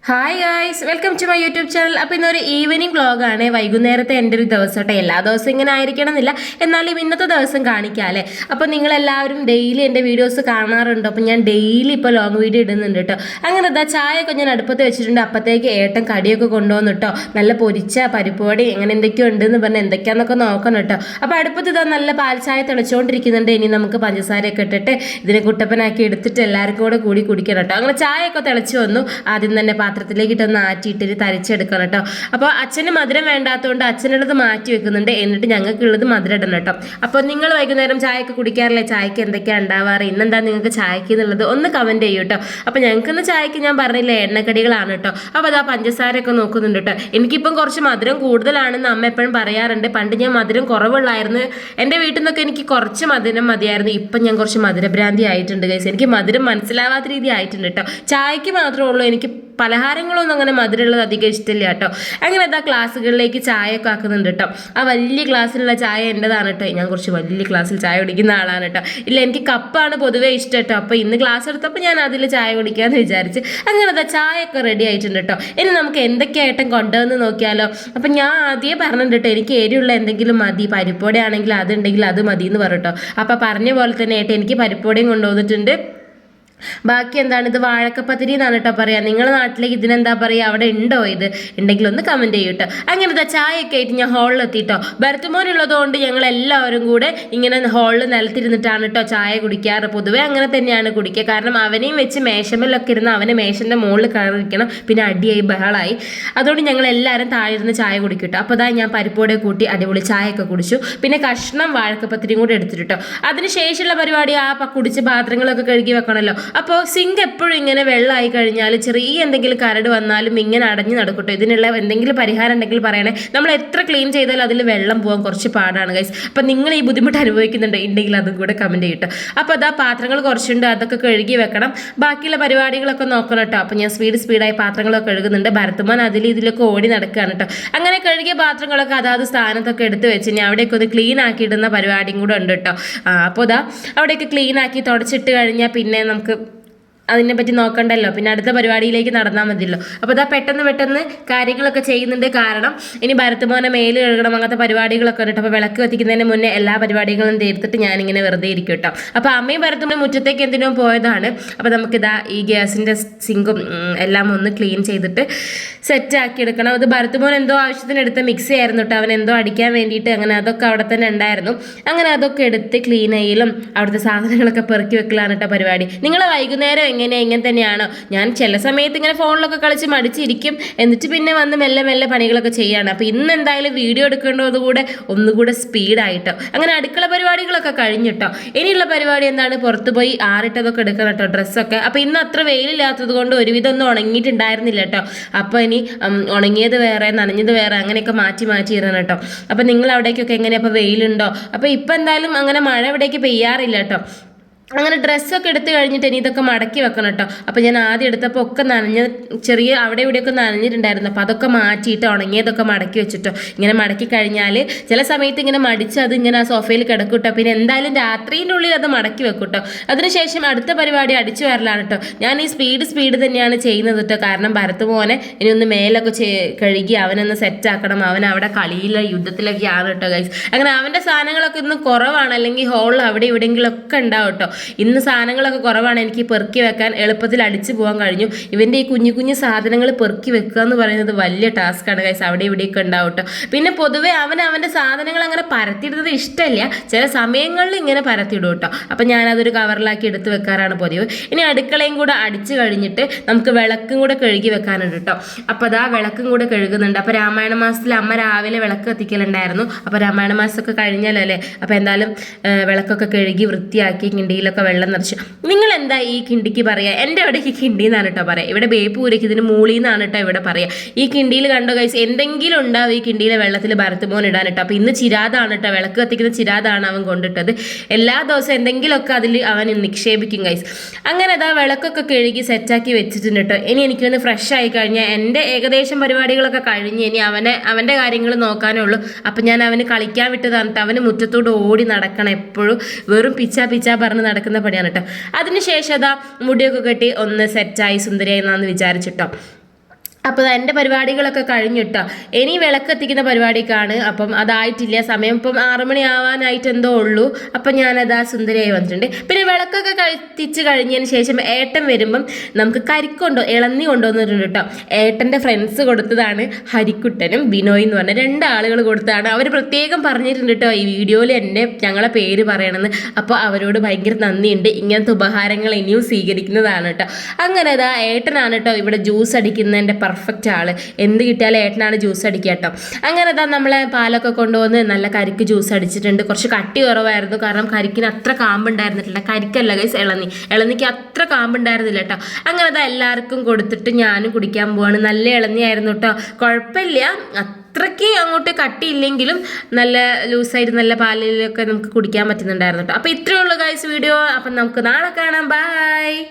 Hi guys, welcome to my YouTube channel. അപ്പോൾ ഇന്നൊരു evening വ്ളോഗാണ്. വൈകുന്നേരത്തെ എൻ്റെ ഒരു ദിവസം കേട്ടോ. എല്ലാ ദിവസവും ഇങ്ങനെ ആയിരിക്കണം എന്നില്ല, എന്നാലും ഇന്നത്തെ ദിവസം കാണിക്കാമല്ലേ. അപ്പോൾ നിങ്ങളെല്ലാവരും ഡെയിലി എൻ്റെ വീഡിയോസ് കാണാറുണ്ട്. അപ്പോൾ ഞാൻ ഡെയിലി ഇപ്പോൾ ലോങ് വീഡിയോ ഇടുന്നുണ്ട് കേട്ടോ. അങ്ങനെ എന്താ ചായയൊക്കെ ഞാൻ അടുപ്പത്ത് വെച്ചിട്ടുണ്ട്. അപ്പോഴത്തേക്ക് ഏട്ടൻ കടിയൊക്കെ കൊണ്ടുവന്നു കേട്ടോ. നല്ല പൊരിച്ച പരിപ്പുവടി അങ്ങനെ എന്തൊക്കെയോ ഉണ്ടെന്ന് പറഞ്ഞാൽ എന്തൊക്കെയാണെന്നൊക്കെ നോക്കണം കേട്ടോ. അപ്പോൾ അടുപ്പത്ത് ഇതാ നല്ല പാൽ ചായ തിളച്ചുകൊണ്ടിരിക്കുന്നുണ്ട്. ഇനി നമുക്ക് പഞ്ചസാരയൊക്കെ ഇട്ടിട്ട് ഇതിനെ കുട്ടപ്പനാക്കി എടുത്തിട്ട് എല്ലാവർക്കും കൂടി കുടിക്കണം കേട്ടോ. അങ്ങനെ ചായയൊക്കെ തിളച്ച് വന്നു. ആദ്യം തന്നെ പാത്രത്തിലേക്ക് ഇട്ടൊന്ന് ആറ്റിയിട്ടിട്ട് തരിച്ചെടുക്കണം കേട്ടോ. അപ്പോൾ അച്ഛന് മധുരം വേണ്ടാത്തതുകൊണ്ട് അച്ഛനുള്ളത് മാറ്റി വെക്കുന്നുണ്ട്. എന്നിട്ട് ഞങ്ങൾക്കുള്ളത് മധുരം ഇടണം കേട്ടോ. അപ്പോൾ നിങ്ങൾ വൈകുന്നേരം ചായയൊക്കെ കുടിക്കാറില്ലേ? ചായക്ക് എന്തൊക്കെയാണ് ഉണ്ടാവാറ്? ഇന്നെന്താ നിങ്ങൾക്ക് ചായക്ക് എന്നുള്ളത് ഒന്ന് കമൻറ്റ് ചെയ്യൂ കേട്ടോ. അപ്പോൾ ഞങ്ങൾക്കിന്ന് ചായക്ക് ഞാൻ പറഞ്ഞില്ലേ എണ്ണക്കടികളാണ് കേട്ടോ. അപ്പോൾ അതാ പഞ്ചസാരയൊക്കെ നോക്കുന്നുണ്ട് കേട്ടോ. എനിക്കിപ്പം കുറച്ച് മധുരം കൂടുതലാണെന്ന് അമ്മ എപ്പോഴും പറയാറുണ്ട്. പണ്ട് ഞാൻ മധുരം കുറവുള്ളായിരുന്നു. എൻ്റെ വീട്ടിൽ നിന്നൊക്കെ എനിക്ക് കുറച്ച് മധുരം മതിയായിരുന്നു. ഇപ്പം ഞാൻ കുറച്ച് മധുരഭ്രാന്തി ആയിട്ടുണ്ട് ഗൈസ്. എനിക്ക് മധുരം മനസ്സിലാവാത്ത രീതി ആയിട്ടുണ്ട് കേട്ടോ. ചായക്ക് മാത്രമേ ഉള്ളൂ എനിക്ക് പലഹാരങ്ങളൊന്നും അങ്ങനെ മധുരമുള്ളത് അധികം ഇഷ്ടമില്ല കേട്ടോ. അങ്ങനെ എന്താ ക്ലാസ്സുകളിലേക്ക് ചായ ഒക്കെ ആക്കുന്നുണ്ട് കേട്ടോ. ആ വലിയ ഗ്ലാസ്സിലുള്ള ചായ എൻ്റെതാണ് കേട്ടോ. ഞാൻ കുറച്ച് വലിയ ക്ലാസ്സിൽ ചായ കുടിക്കുന്ന ആളാണ് കേട്ടോ. ഇല്ല, എനിക്ക് കപ്പാണ് പൊതുവേ ഇഷ്ടം കേട്ടോ. അപ്പോൾ ഇന്ന് ക്ലാസ് എടുത്തപ്പോൾ ഞാൻ അതിൽ ചായ കുടിക്കാമെന്ന് വിചാരിച്ച് അങ്ങനെ എന്താ ചായ ഒക്കെ റെഡി ആയിട്ടുണ്ട് കേട്ടോ. ഇനി നമുക്ക് എന്തൊക്കെയായിട്ടും കൊണ്ടുവന്ന് നോക്കിയാലോ. അപ്പം ഞാൻ ആദ്യം പറഞ്ഞിട്ടുണ്ട് കേട്ടോ, എനിക്ക് എരിയുള്ള എന്തെങ്കിലും മതി. പരിപ്പോടെ ആണെങ്കിൽ അതുണ്ടെങ്കിൽ അത് മതി എന്ന് പറയട്ടോ. അപ്പോൾ പറഞ്ഞ പോലെ തന്നെ ഏട്ടാ എനിക്ക് പരിപ്പോടെയും കൊണ്ടുവന്നിട്ടുണ്ട്. ബാക്കി എന്താണ്, ഇത് വാഴക്കപ്പത്തിരി എന്നാണ് കേട്ടോ പറയാം. നിങ്ങളുടെ നാട്ടിലേക്ക് ഇതിനെന്താ പറയുക? അവിടെ ഉണ്ടോ? ഇത് ഉണ്ടെങ്കിൽ ഒന്ന് കമൻറ്റ് ചെയ്യൂ കേട്ടോ. അങ്ങനത്തെ ചായയൊക്കെ ആയിട്ട് ഞാൻ ഹോളിലെത്തിട്ടോ. ഭരത്തുമോനുള്ളതുകൊണ്ട് ഞങ്ങൾ എല്ലാവരും കൂടെ ഇങ്ങനെ ഹോളിൽ നിലത്തിരുന്നിട്ടാണ് കേട്ടോ ചായ കുടിക്കാറ്. പൊതുവേ അങ്ങനെ തന്നെയാണ് കുടിക്കുക. കാരണം അവനെയും വെച്ച് മേശമേലൊക്കെ ഇരുന്ന് അവനെ മേശൻ്റെ മുകളിൽ കയറിയിരിക്കണം. പിന്നെ അടിയായി ബഹളായി. അതുകൊണ്ട് ഞങ്ങൾ എല്ലാവരും താഴെ ഇരുന്ന് ചായ കുടിക്കും കേട്ടോ. അപ്പോൾ അതാ ഞാൻ പരിപ്പോടെ കൂട്ടി അടിപൊളി ചായയൊക്കെ കുടിച്ചു. പിന്നെ കഷ്ണം വാഴക്കപ്പത്തിരിയും കൂടെ എടുത്തിട്ടോ. അതിന് ശേഷമുള്ള പരിപാടി കുടിച്ച പാത്രങ്ങളൊക്കെ കഴുകി വെക്കണമല്ലോ. അപ്പോൾ സിങ്ക് എപ്പോഴും ഇങ്ങനെ വെള്ളമായി കഴിഞ്ഞാൽ ചെറിയ എന്തെങ്കിലും കരട് വന്നാലും ഇങ്ങനെ അടഞ്ഞു നടക്കട്ടോ. ഇതിനുള്ള എന്തെങ്കിലും പരിഹാരം ഉണ്ടെങ്കിൽ പറയണേ. നമ്മൾ എത്ര ക്ലീൻ ചെയ്താലും അതിൽ വെള്ളം പോകാൻ കുറച്ച് പാടാണ് ഗൈസ്. അപ്പം നിങ്ങൾ ഈ ബുദ്ധിമുട്ട് അനുഭവിക്കുന്നുണ്ട് ഉണ്ടെങ്കിൽ അതും കൂടെ കമൻറ്റ് ചെയ്യട്ടോ. അപ്പോൾ അതാ പാത്രങ്ങൾ കുറച്ചുണ്ട്, അതൊക്കെ കഴുകി വെക്കണം. ബാക്കിയുള്ള പരിപാടികളൊക്കെ നോക്കണം കേട്ടോ. അപ്പോൾ ഞാൻ സ്പീഡായി പാത്രങ്ങളൊക്കെ കഴുകുന്നുണ്ട്. ഭരത്തുമാൻ ഇതിലൊക്കെ ഓടി നടക്കുകയാണ് കേട്ടോ. അങ്ങനെ കഴുകിയ പാത്രങ്ങളൊക്കെ അതാത് സ്ഥാനത്തൊക്കെ എടുത്ത് വെച്ച് ഞാൻ അവിടേക്ക് ഒന്ന് ക്ലീൻ ആക്കിയിടുന്ന പരിപാടിയും കൂടെ ഉണ്ട് കേട്ടോ. അപ്പോൾ അതാ അവിടെയൊക്കെ ക്ലീൻ ആക്കി തുടച്ചിട്ട് കഴിഞ്ഞാൽ പിന്നെ നമുക്ക് അതിനെപ്പറ്റി നോക്കണ്ടല്ലോ. പിന്നെ അടുത്ത പരിപാടിയിലേക്ക് നടന്നാൽ മതിയല്ലോ. അപ്പോൾ ഇതാ പെട്ടെന്ന് കാര്യങ്ങളൊക്കെ ചെയ്യുന്നുണ്ട്. കാരണം ഇനി ഭരത്തുമോനെ മേല് കഴുകണം, അങ്ങനത്തെ പരിപാടികളൊക്കെ ഉണ്ട്. അപ്പോൾ വിളക്ക് കത്തിക്കുന്നതിന് മുന്നേ എല്ലാ പരിപാടികളും തീർത്തിട്ട് ഞാനിങ്ങനെ വെറുതെ ഇരിക്കും കേട്ടോ. അപ്പോൾ അമ്മയും ഭരത്തുമോനും മുറ്റത്തേക്ക് എന്തിനോ പോയതാണ്. അപ്പോൾ നമുക്കിതാ ഈ ഗ്യാസിൻ്റെ സിങ്കും എല്ലാം ഒന്ന് ക്ലീൻ ചെയ്തിട്ട് സെറ്റാക്കി എടുക്കണം. അത് ഭരത്തുമോൻ എന്തോ ആവശ്യത്തിന് എടുത്ത മിക്സി ആയിരുന്നു കേട്ടോ. അവൻ എന്തോ അടിക്കാൻ വേണ്ടിയിട്ട് അങ്ങനെ അതൊക്കെ അവിടെ തന്നെ ഉണ്ടായിരുന്നു. അങ്ങനെ അതൊക്കെ എടുത്ത് ക്ലീൻ ചെയ്യലും അവിടുത്തെ സാധനങ്ങളൊക്കെ പെറുക്കി വെക്കലാണ് കേട്ടോ പരിപാടി. നിങ്ങൾ വൈകുന്നേരം ഇങ്ങനെ തന്നെയാണോ? ഞാൻ ചില സമയത്ത് ഇങ്ങനെ ഫോണിലൊക്കെ കളിച്ച് മടിച്ചിരിക്കും. എന്നിട്ട് പിന്നെ വന്ന് മെല്ലെ പണികളൊക്കെ ചെയ്യാണ്. അപ്പോൾ ഇന്ന് എന്തായാലും വീഡിയോ എടുക്കേണ്ടതുകൂടെ ഒന്നുകൂടെ സ്പീഡായിട്ടോ. അങ്ങനെ അടുക്കള പരിപാടികളൊക്കെ കഴിഞ്ഞിട്ടോ. ഇനിയുള്ള പരിപാടി എന്താണ്, പുറത്ത് പോയി ആറിട്ടതൊക്കെ എടുക്കണം കേട്ടോ, ഡ്രസ്സൊക്കെ. അപ്പോൾ ഇന്ന് അത്ര വെയിലില്ലാത്തത് കൊണ്ട് ഒരുവിധം ഒന്നും ഉണങ്ങിയിട്ടുണ്ടായിരുന്നില്ല കേട്ടോ. അപ്പോൾ ഇനി ഉണങ്ങിയത് വേറെ നനഞ്ഞത് വേറെ അങ്ങനെയൊക്കെ മാറ്റി ഇടണം കേട്ടോ. അപ്പോൾ നിങ്ങൾ അവിടേക്കൊക്കെ എങ്ങനെയാണ്? അപ്പോൾ വെയിലുണ്ടോ? അപ്പോൾ ഇപ്പം എന്തായാലും അങ്ങനെ മഴ ഇവിടേക്ക് പെയ്യാറില്ല കേട്ടോ. അങ്ങനെ ഡ്രസ്സൊക്കെ എടുത്ത് കഴിഞ്ഞിട്ട് ഇനി ഇതൊക്കെ മടക്കി വെക്കണം കേട്ടോ. അപ്പോൾ ഞാൻ ആദ്യം എടുത്തപ്പോൾ ഒക്കെ ചെറിയ അവിടെ ഇവിടെയൊക്കെ നനഞ്ഞിട്ടുണ്ടായിരുന്നു. അപ്പോൾ അതൊക്കെ മാറ്റിയിട്ട് ഉണങ്ങിയതൊക്കെ മടക്കി വെച്ചിട്ടോ. ഇങ്ങനെ മടക്കി കഴിഞ്ഞാൽ ചില സമയത്ത് ഇങ്ങനെ മടിച്ച് അത് ഇങ്ങനെ ആ സോഫയിൽ കിടക്കും കേട്ടോ. പിന്നെ എന്തായാലും രാത്രിൻ്റെ ഉള്ളിൽ അത് മടക്കി വെക്കും കേട്ടോ. അതിനുശേഷം അടുത്ത പരിപാടി അടിച്ചു വരലാണ് കേട്ടോ. ഞാൻ ഈ സ്പീഡ് തന്നെയാണ് ചെയ്യുന്നത് കേട്ടോ. കാരണം ഭരത്തുമോനെ ഇനി ഒന്ന് മേലൊക്കെ കഴുകി അവനൊന്ന് സെറ്റാക്കണം. അവൻ അവിടെ കളിയിലെ യുദ്ധത്തിലൊക്കെയാണ് കേട്ടോ ഗൈസ്. അങ്ങനെ അവൻ്റെ സാധനങ്ങളൊക്കെ ഇന്ന് കുറവാണ്. അല്ലെങ്കിൽ ഹോളിൽ അവിടെ ഇവിടെയെങ്കിലൊക്കെ ഉണ്ടാവും കേട്ടോ. ഇന്ന് സാധനങ്ങളൊക്കെ കുറവാണ്. എനിക്ക് പെറുക്കി വെക്കാൻ എളുപ്പത്തിൽ അടിച്ചു പോകാൻ കഴിഞ്ഞു. ഇവൻ്റെ ഈ കുഞ്ഞു സാധനങ്ങൾ പെറുക്കി വെക്കുക എന്ന് പറയുന്നത് വലിയ ടാസ്ക്കാണ് ഗൈസ്. അവിടെ ഇവിടെയൊക്കെ ഉണ്ടാവും കേട്ടോ. പിന്നെ പൊതുവേ അവൻ്റെ സാധനങ്ങൾ അങ്ങനെ പരത്തിയിടുന്നത് ഇഷ്ടമല്ല. ചില സമയങ്ങളിൽ ഇങ്ങനെ പരത്തിയിടും കേട്ടോ. അപ്പം ഞാനതൊരു കവറിലാക്കി എടുത്ത് വെക്കാറാണ് പതിവ്. ഇനി അടുക്കളയും കൂടെ അടിച്ചു കഴിഞ്ഞിട്ട് നമുക്ക് വിളക്കും കൂടെ കഴുകി വെക്കാനുണ്ട് കേട്ടോ. അപ്പോൾ അതാ വിളക്കും കൂടെ കഴുകുന്നുണ്ട്. അപ്പോൾ രാമായണ മാസത്തിൽ അമ്മ രാവിലെ വിളക്ക് കത്തിക്കലുണ്ടായിരുന്നു. അപ്പോൾ രാമായണ മാസമൊക്കെ കഴിഞ്ഞാലല്ലേ. അപ്പോൾ എന്തായാലും വിളക്കൊക്കെ കഴുകി വൃത്തിയാക്കി കിണ്ടിയിൽ വെള്ളം നിറച്ച്. നിങ്ങൾ എന്താ ഈ കിണ്ടിക്ക് പറയുക? എൻ്റെ അവിടേക്ക് കിണ്ടി എന്നാണ് കേട്ടോ പറയാം. ഇവിടെ ബേപ്പൂരയ്ക്ക് ഇതിന് മൂളി എന്നാണ് കേട്ടോ ഇവിടെ പറയാം. ഈ കിണ്ടിയിൽ കണ്ടോ ഗൈസ്, എന്തെങ്കിലും ഉണ്ടാവും ഈ കിണ്ടിയിലെ വെള്ളത്തിൽ ഭരത്തുമോൻ ഇടാൻ കേട്ടോ. അപ്പോൾ ഇന്ന് ചിരാതാണ് കേട്ടോ, വിളക്ക് കത്തിക്കുന്ന ചിരാതാണ് അവൻ കൊണ്ടിട്ടത്. എല്ലാ ദിവസവും എന്തെങ്കിലുമൊക്കെ അതിൽ അവൻ നിക്ഷേപിക്കും ഗൈസ്. അങ്ങനെ അതാ വിളക്കൊക്കെ കഴുകി സെറ്റാക്കി വെച്ചിട്ടുണ്ട് കേട്ടോ. ഇനി എനിക്കൊന്ന് ഫ്രഷ് ആയി കഴിഞ്ഞാൽ എൻ്റെ ഏകദേശം പരിപാടികളൊക്കെ കഴിഞ്ഞ് ഇനി അവൻ്റെ കാര്യങ്ങൾ നോക്കാനേ ഉള്ളൂ. അപ്പം ഞാൻ അവന് കളിക്കാൻ വിട്ടതാണ് കേട്ടോ. അവന് മുറ്റത്തോട് ഓടി നടക്കണം എപ്പോഴും. വെറും പിച്ചാ പറഞ്ഞ് നടക്കുന്ന പണിയാണ് കേട്ടോ. അതിനുശേഷം അതാ മുടിയൊക്കെ കെട്ടി ഒന്ന് സെറ്റായി സുന്ദരിയായി എന്നാന്ന് വിചാരിച്ചിട്ടോ. അപ്പോൾ എൻ്റെ പരിപാടികളൊക്കെ കഴിഞ്ഞിട്ടോ, ഇനി വിളക്കെത്തിക്കുന്ന പരിപാടിക്കാണ്. അപ്പം അതായിട്ടില്ല, സമയം ഇപ്പം 6 മണി ആവാനായിട്ട് എന്തോ ഉള്ളൂ. അപ്പം ഞാനതാ സുന്ദരിയായി വന്നിട്ടുണ്ട്. പിന്നെ വിളക്കൊക്കെ കത്തിച്ച് കഴിഞ്ഞതിന് ശേഷം ഏട്ടൻ വരുമ്പം നമുക്ക് ഇളന്നി കൊണ്ടുവന്നിട്ടുണ്ട് കേട്ടോ. ഏട്ടൻ്റെ ഫ്രണ്ട്സ് കൊടുത്തതാണ്, ഹരിക്കുട്ടനും ബിനോയ് എന്ന് പറഞ്ഞ 2 ആളുകൾ കൊടുത്തതാണ്. അവർ പ്രത്യേകം പറഞ്ഞിട്ടുണ്ട് കേട്ടോ ഈ വീഡിയോയിൽ ഞങ്ങളെ പേര് പറയണമെന്ന്. അപ്പോൾ അവരോട് ഭയങ്കര നന്ദിയുണ്ട്. ഇങ്ങനത്തെ ഉപഹാരങ്ങൾ ഇനിയും സ്വീകരിക്കുന്നതാണ് കേട്ടോ. അങ്ങനെ അതാ ഏട്ടനാണ് കേട്ടോ ഇവിടെ ജ്യൂസ് അടിക്കുന്നതിൻ്റെ പെർഫെക്റ്റ് ആള്. എന്ത് കിട്ടിയാലും ഏട്ടനാണ് ജ്യൂസ് അടിക്കുക കേട്ടോ. അങ്ങനെ അതാ നമ്മളെ പാലൊക്കെ കൊണ്ടുവന്ന് നല്ല കരിക്ക് ജ്യൂസ് അടിച്ചിട്ടുണ്ട്. കുറച്ച് കട്ടി കുറവായിരുന്നു, കാരണം കരിക്കിന് അത്ര കാമ്പുണ്ടായിരുന്നിട്ടില്ല. കരിക്കല്ല ഗൈസ്, ഇളനിക്ക് അത്ര കാമ്പുണ്ടായിരുന്നില്ല കേട്ടോ. അങ്ങനെ അതാ എല്ലാവർക്കും കൊടുത്തിട്ട് ഞാനും കുടിക്കാൻ പോവാണ്. നല്ല ഇളനിയായിരുന്നു കേട്ടോ, കുഴപ്പമില്ല. അത്രയ്ക്ക് അങ്ങോട്ട് കട്ടിയില്ലെങ്കിലും നല്ല ലൂസായിട്ട് നല്ല പാലിലൊക്കെ നമുക്ക് കുടിക്കാൻ പറ്റുന്നുണ്ടായിരുന്നു കേട്ടോ. അപ്പോൾ ഇത്രയേ ഉള്ളൂ ഗൈസ് വീഡിയോ. അപ്പം നമുക്ക് നാളെ കാണാം. ബൈ.